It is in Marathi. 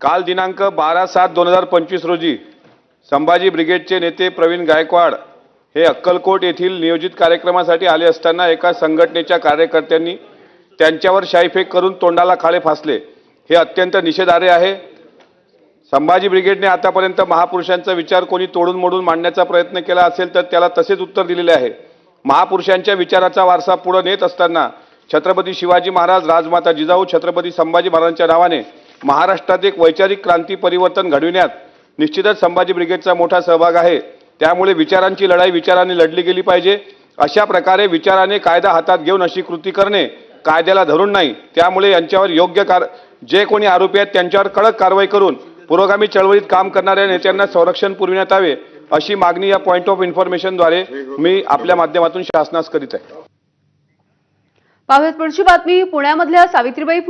काल दिनांक 12/7/2025 रोजी संभाजी ब्रिगेडचे नेते प्रवीण गायकवाड हे अक्कलकोट येथील नियोजित कार्यक्रमासाठी आले असताना एका संघटनेच्या कार्यकर्त्यांनी त्यांच्यावर शाईफेक करून तोंडाला खाळे फासले। हे अत्यंत निषेधार्ह आहे। संभाजी ब्रिगेडने आतापर्यंत महापुरुषांचा विचार कोणी तोडून मोडून मांडण्याचा प्रयत्न केला असेल तर त्याला तसेच उत्तर दिलेले आहे। महापुरुषांच्या विचाराचा वारसा पुढे नेत असताना छत्रपती शिवाजी महाराज, राजमाता जिजाऊ, छत्रपती संभाजी महाराजांच्या नावाने महाराष्ट्रात एक वैचारिक क्रांती परिवर्तन घडविण्यात निश्चितच संभाजी ब्रिगेडचा मोठा सहभाग आहे। त्यामुळे विचारांची लढाई विचारांनी लढली गेली पाहिजे। अशा प्रकारे विचाराने कायदा हातात घेऊन अशी कृती करणे कायद्याला धरून नाही। त्यामुळे यांच्यावर योग्य जे कोणी आरोपी आहेत त्यांच्यावर कडक कारवाई करून पुरोगामी चळवळीत काम करणाऱ्या नेत्यांना संरक्षण पुरविण्यात यावे अशी मागणी या पॉइंट ऑफ इन्फॉर्मेशनद्वारे मी आपल्या माध्यमातून शासनास करीत आहे। पाहूयात पुढची बातमी। पुण्यामधल्या सावित्रीबाई